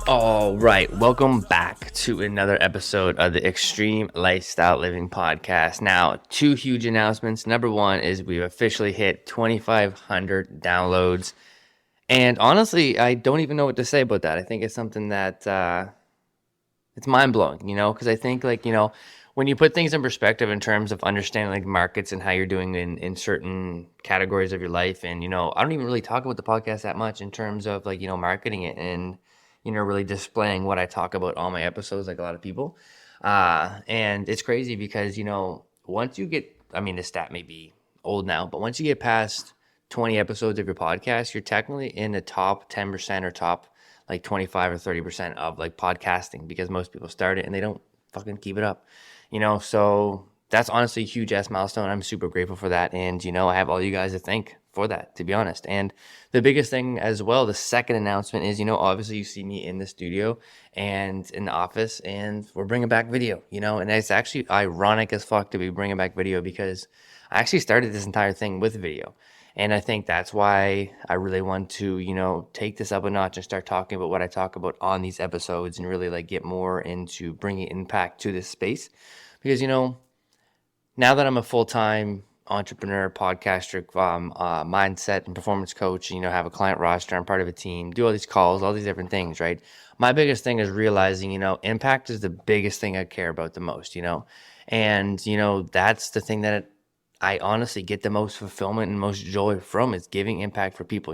All right, welcome back to another episode of the Extreme Lifestyle Living Podcast. Now, two huge announcements. Number one is we've officially hit 2,500 downloads. And honestly, I don't even know what to say about that. I think it's something that it's mind blowing, because I think when you put things in perspective in terms of understanding like markets and how you're doing in certain categories of your life. And, I don't even really talk about the podcast that much in terms of marketing it and, really displaying what I talk about on my episodes, like a lot of people. And it's crazy because, once you get, the stat may be old now, but once you get past 20 episodes of your podcast, you're technically in the top 10% or top like 25 or 30% of like podcasting, because most people start it and they don't fucking keep it up, so that's honestly a huge ass milestone. I'm super grateful for that. And, I have all you guys to thank for that, to be honest. And the biggest thing as well, the second announcement is, obviously you see me in the studio and in the office, and we're bringing back video, and it's actually ironic as fuck to be bringing back video because I actually started this entire thing with video. And I think that's why I really want to, take this up a notch and start talking about what I talk about on these episodes and really like get more into bringing impact to this space. Because, now that I'm a full-time entrepreneur, podcaster, mindset and performance coach, have a client roster, I'm part of a team, do all these calls, all these different things, right? My biggest thing is realizing, impact is the biggest thing I care about the most, and, that's the thing that I honestly get the most fulfillment and most joy from, is giving impact for people,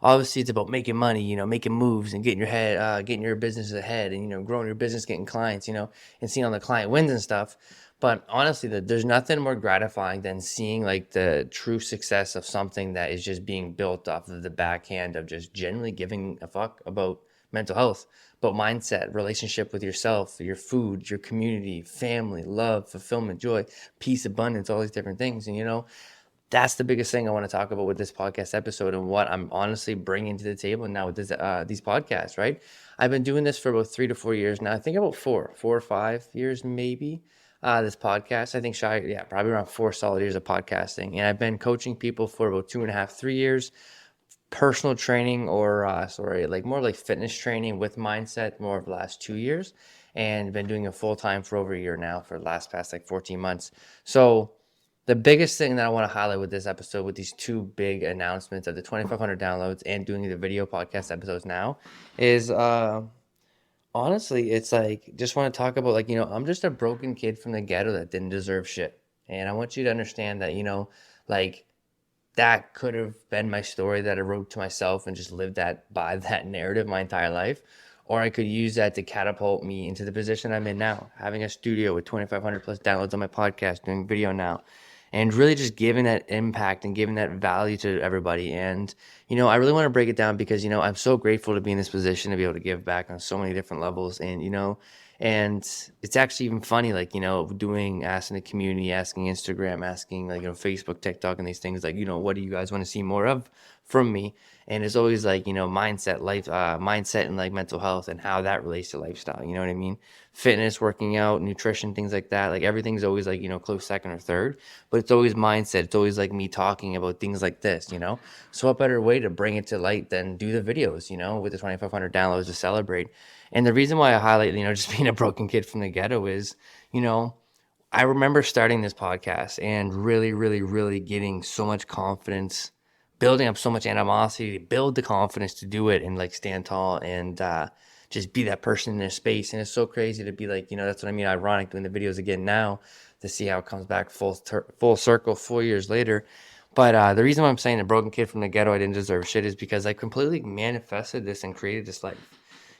Obviously, it's about making money, making moves and getting your business ahead and, growing your business, getting clients, and seeing all the client wins and stuff. But honestly, there's nothing more gratifying than seeing like the true success of something that is just being built off of the backhand of just genuinely giving a fuck about mental health, about mindset, relationship with yourself, your food, your community, family, love, fulfillment, joy, peace, abundance, all these different things. And, that's the biggest thing I want to talk about with this podcast episode and what I'm honestly bringing to the table now with these podcasts, right? I've been doing this for about 3 to 4 years now. I think about 4 or 5 years maybe. This podcast, I think probably around 4 solid years of podcasting. And I've been coaching people for about 2.5, 3 years. Personal training or more like fitness training with mindset more of the last 2 years, and been doing it full time for over a year now for the past like 14 months. So the biggest thing that I want to highlight with this episode, with these two big announcements of the 2,500 downloads and doing the video podcast episodes now, is honestly, it's like, just want to talk about I'm just a broken kid from the ghetto that didn't deserve shit. And I want you to understand that, like that could have been my story that I wrote to myself and just lived by that narrative my entire life. Or I could use that to catapult me into the position I'm in now, having a studio with 2,500 plus downloads on my podcast, doing video now, and really just giving that impact and giving that value to everybody. And, I really want to break it down because, I'm so grateful to be in this position to be able to give back on so many different levels. And, and it's actually even funny, asking the community, asking Instagram, asking Facebook, TikTok, and these things what do you guys want to see more of from me? And it's always mindset and like mental health and how that relates to lifestyle. You know what I mean? Fitness, working out, nutrition, things like that. Like everything's always close second or third, but it's always mindset. It's always like me talking about things like this, So what better way to bring it to light than do the videos, with the 2,500 downloads to celebrate. And the reason why I highlight, just being a broken kid from the ghetto is, I remember starting this podcast and really, really, really getting so much confidence, building up so much animosity to build the confidence to do it and like stand tall and just be that person in their space. And it's so crazy to be that's what I mean, ironic doing the videos again now to see how it comes back full circle 4 years later. But the reason why I'm saying the broken kid from the ghetto, I didn't deserve shit, is because I completely manifested this and created this life.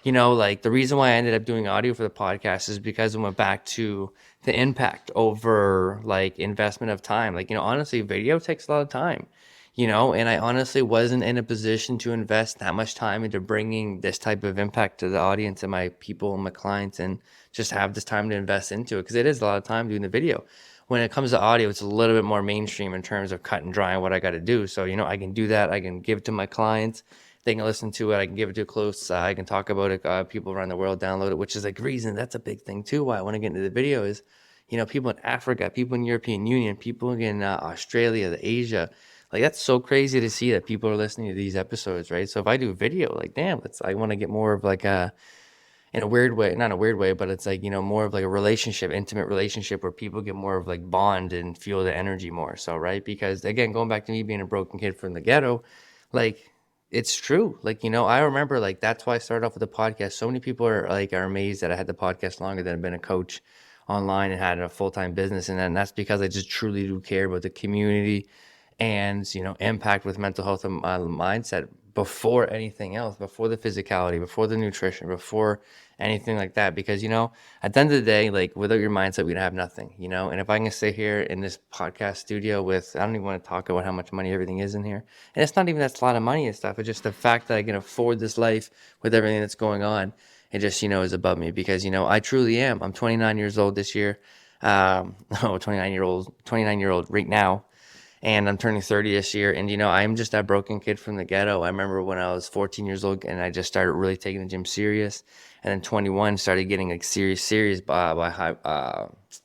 The reason why I ended up doing audio for the podcast is because I went back to the impact over investment of time. Honestly, video takes a lot of time, and I honestly wasn't in a position to invest that much time into bringing this type of impact to the audience and my people and my clients, and just have this time to invest into it, because it is a lot of time doing the video. When it comes to audio, it's a little bit more mainstream in terms of cut and dry and what I got to do. So, I can do that. I can give it to my clients. They can listen to it. I can give it to close. I can talk about it. People around the world download it, which is reason. That's a big thing too. Why I want to get into the video is, people in Africa, people in European Union, people in Australia, Asia, Like, that's so crazy to see that people are listening to these episodes, right? So if I do video, like, damn, I want to get more of like in a weird way, not a weird way, but it's like, more of like a relationship, intimate relationship where people get more of like bond and feel the energy more. So, right. Because again, going back to me being a broken kid from the ghetto, like, it's true. Like, I remember like, that's why I started off with the podcast. So many people are amazed that I had the podcast longer than I've been a coach online and had a full-time business. And then that's because I just truly do care about the community and, impact with mental health and my mindset before anything else, before the physicality, before the nutrition, before anything like that. Because, at the end of the day, like, without your mindset, we'd have nothing, and if I can sit here in this podcast studio with, I don't even want to talk about how much money everything is in here. And it's not even that's a lot of money and stuff. It's just the fact that I can afford this life with everything that's going on. It just, is above me because, I truly am. I'm 29 years old this year. 29-year-old right now. And I'm turning 30 this year. And, I'm just that broken kid from the ghetto. I remember when I was 14 years old and I just started really taking the gym serious. And then 21, started getting like serious by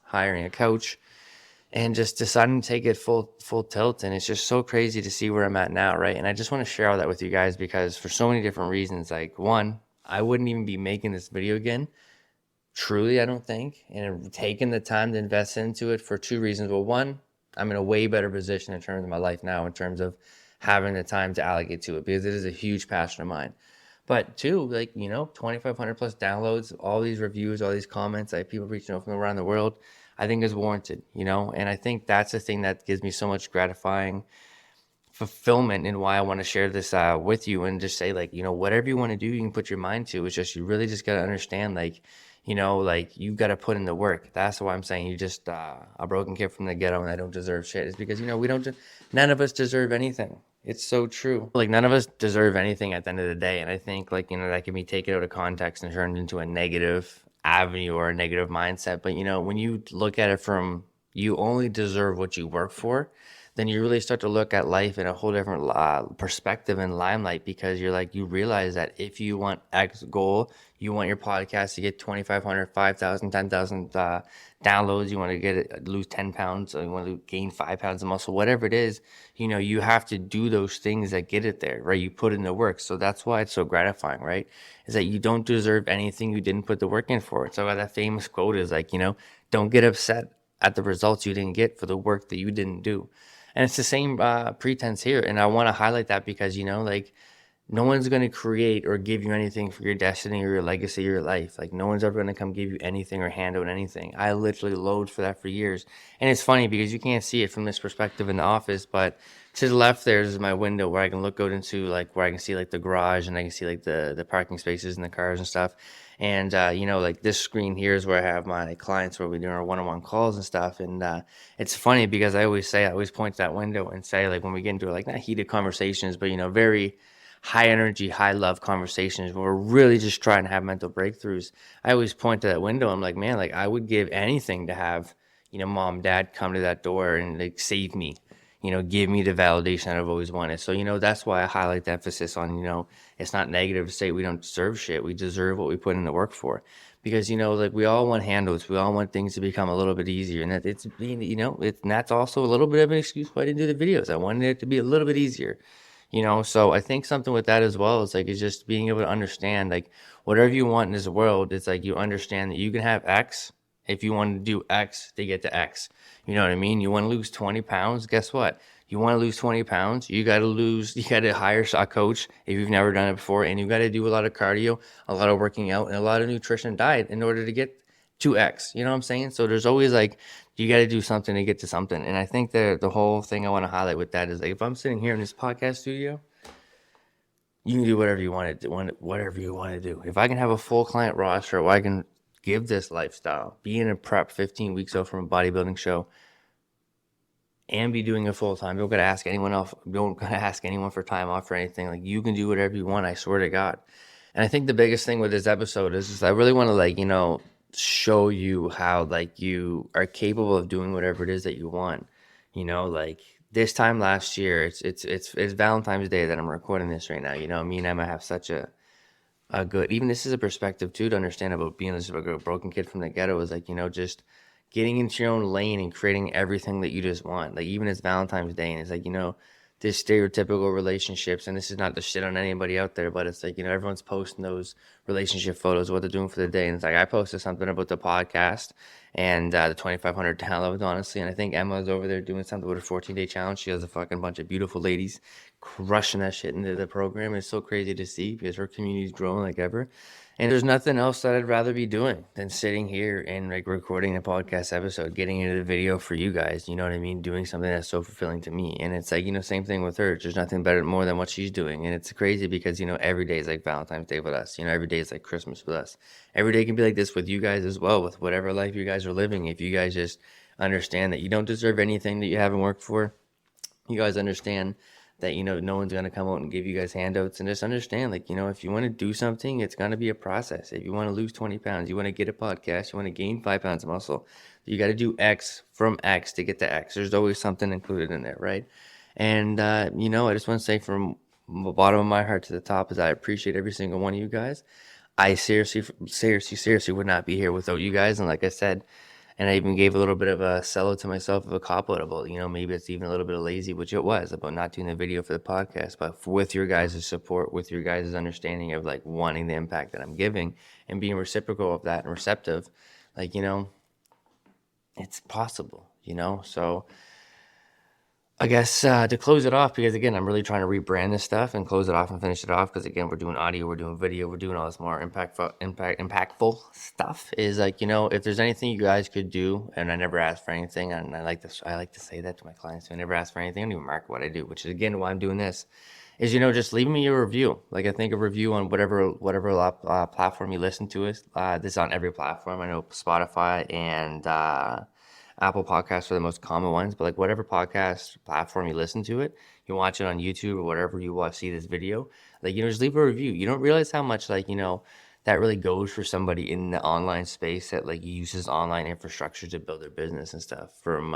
hiring a coach and just deciding to take it full tilt. And it's just so crazy to see where I'm at now, right? And I just want to share all that with you guys because for so many different reasons, like, one, I wouldn't even be making this video again. Truly, I don't think. And taking the time to invest into it for two reasons. Well, one, I'm in a way better position in terms of my life now, in terms of having the time to allocate to it, because it is a huge passion of mine. But two, like, 2,500 plus downloads, all these reviews, all these comments, like people reaching out from around the world, I think is warranted, and I think that's the thing that gives me so much gratifying fulfillment and why I want to share this with you and just say, like, whatever you want to do, you can put your mind to. It's just, you really just got to understand, like, like, you got to put in the work. That's why I'm saying you just a broken kid from the ghetto and I don't deserve shit. It's because, none of us deserve anything. It's so true. Like, none of us deserve anything at the end of the day. And I think, like, that can be taken out of context and turned into a negative avenue or a negative mindset. But, when you look at it from, you only deserve what you work for, then you really start to look at life in a whole different perspective and limelight, because you're like, you realize that if you want X goal, you want your podcast to get 2,500, 5,000, 10,000 downloads, you want to get it, lose 10 pounds, or you want to gain 5 pounds of muscle, whatever it is, you have to do those things that get it there, right? You put in the work. So that's why it's so gratifying, right? Is that you don't deserve anything you didn't put the work in for. So that famous quote is like, don't get upset at the results you didn't get for the work that you didn't do. And it's the same pretense here. And I want to highlight that because, like, no one's going to create or give you anything for your destiny or your legacy or your life. Like, no one's ever going to come give you anything or hand out anything. I literally loathed for that for years. And it's funny because you can't see it from this perspective in the office, but to the left there is my window where I can look out into, like, where I can see, like, the garage and I can see, like, the parking spaces and the cars and stuff. And, like, this screen here is where I have my clients where we do our one-on-one calls and stuff. And it's funny because I always point to that window and say, like, when we get into, like, not heated conversations, but, very high energy, high love conversations where we're really just trying to have mental breakthroughs, I always point to that window. I'm like, man, like, I would give anything to have, mom, dad come to that door and, like, save me. Give me the validation that I've always wanted. So, that's why I highlight the emphasis on, it's not negative to say we don't deserve shit. We deserve what we put in the work for. Because, like, we all want handouts. We all want things to become a little bit easier. And it's being, and that's also a little bit of an excuse why I didn't do the videos. I wanted it to be a little bit easier. So I think something with that as well is, like, is just being able to understand, like, whatever you want in this world, it's like you understand that you can have X. If you want to do X, they get to X. You know what I mean? You want to lose 20 pounds, guess what? You want to lose 20 pounds, you got to hire a coach if you've never done it before, and you got to do a lot of cardio, a lot of working out, and a lot of nutrition and diet in order to get to X. You know what I'm saying? So there's always, like, you got to do something to get to something. And I think the whole thing I want to highlight with that is, like, if I'm sitting here in this podcast studio, you can do whatever you want to do, whatever you want to do. If I can have a full client roster, or I can give this lifestyle, be in a prep 15 weeks out from a bodybuilding show, and be doing it full time, don't gotta ask anyone else. Don't gotta ask anyone for time off or anything. Like, you can do whatever you want. I swear to God. And I think the biggest thing with this episode is I really want to, like, show you how, like, you are capable of doing whatever it is that you want. Like, this time last year, it's Valentine's Day that I'm recording this right now. Me and Emma have such a good, even this is a perspective too to understand about being this broken kid from the ghetto, is like, just getting into your own lane and creating everything that you just want. Like, even it's Valentine's Day and it's like, this stereotypical relationships, and this is not to shit on anybody out there, but it's like, you know, everyone's posting those relationship photos, what they're doing for the day. And it's like, I posted something about the podcast and the 2,500 downloads, honestly. And I think Emma's over there doing something with her 14-day challenge. She has a fucking bunch of beautiful ladies crushing that shit into the program. It's so crazy to see because her community's growing like ever. And there's nothing else that I'd rather be doing than sitting here and like recording a podcast episode, getting into the video for you guys. You know what I mean? Doing something that's so fulfilling to me. And it's like, you know, same thing with her. There's nothing better, more than what she's doing. And it's crazy because, you know, every day is like Valentine's Day with us. You know, every day is like Christmas with us. Every day can be like this with you guys as well, with whatever life you guys are living. If you guys just understand that you don't deserve anything that you haven't worked for, you guys understand that, you know, no one's going to come out and give you guys handouts, and just understand, like, you know, if you want to do something, it's going to be a process. If you want to lose 20 pounds, you want to get a podcast, you want to gain 5 pounds of muscle, you got to do X from X to get to X. There's always something included in there, right? And, you know, I just want to say from the bottom of my heart to the top is I appreciate every single one of you guys. I seriously would not be here without you guys. And like I said, and I even gave a little bit of a sell to myself of a cop out about, you know, maybe it's even a little bit of lazy, which it was, about not doing the video for the podcast. But with your guys' support, with your guys' understanding of like wanting the impact that I'm giving and being reciprocal of that and receptive, like, you know, it's possible, you know? So I guess to close it off, because again, I'm really trying to rebrand this stuff and close it off and finish it off. Because again, we're doing audio, we're doing video, we're doing all this more impactful stuff. Is like, you know, if there's anything you guys could do, and I never ask for anything, and I like to say that to my clients. So I never ask for anything. I don't even mark what I do, which is again why I'm doing this. Is, you know, just leave me a review. Like, I think a review on whatever platform you listen to us. This is on every platform. I know Spotify and Apple Podcasts are the most common ones, but like whatever podcast platform you listen to it, you watch it on YouTube or whatever you see this video, like, you know, just leave a review. You don't realize how much, like, you know, that really goes for somebody in the online space that like uses online infrastructure to build their business and stuff. From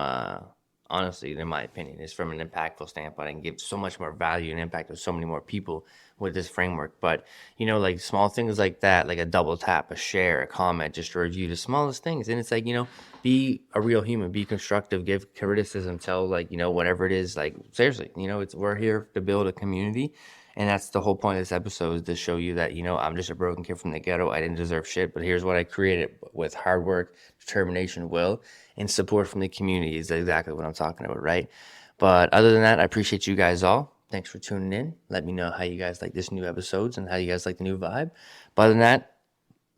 honestly, in my opinion, is from an impactful standpoint. I can give so much more value and impact to so many more people with this framework. But, you know, like small things like that, like a double tap, a share, a comment, just a review, the smallest things. And it's like, you know, be a real human, be constructive, give criticism, tell, like, you know, whatever it is, like, seriously, you know, we're here to build a community. And that's the whole point of this episode, is to show you that, you know, I'm just a broken kid from the ghetto. I didn't deserve shit, but here's what I created with hard work, determination, will, and support from the community is exactly what I'm talking about, right? But other than that, I appreciate you guys all. Thanks for tuning in. Let me know how you guys like this new episodes and how you guys like the new vibe. But other than that,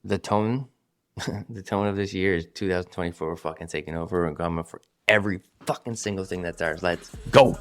the tone of this year is 2024. We're fucking taking over and coming for every fucking single thing that's ours. Let's go.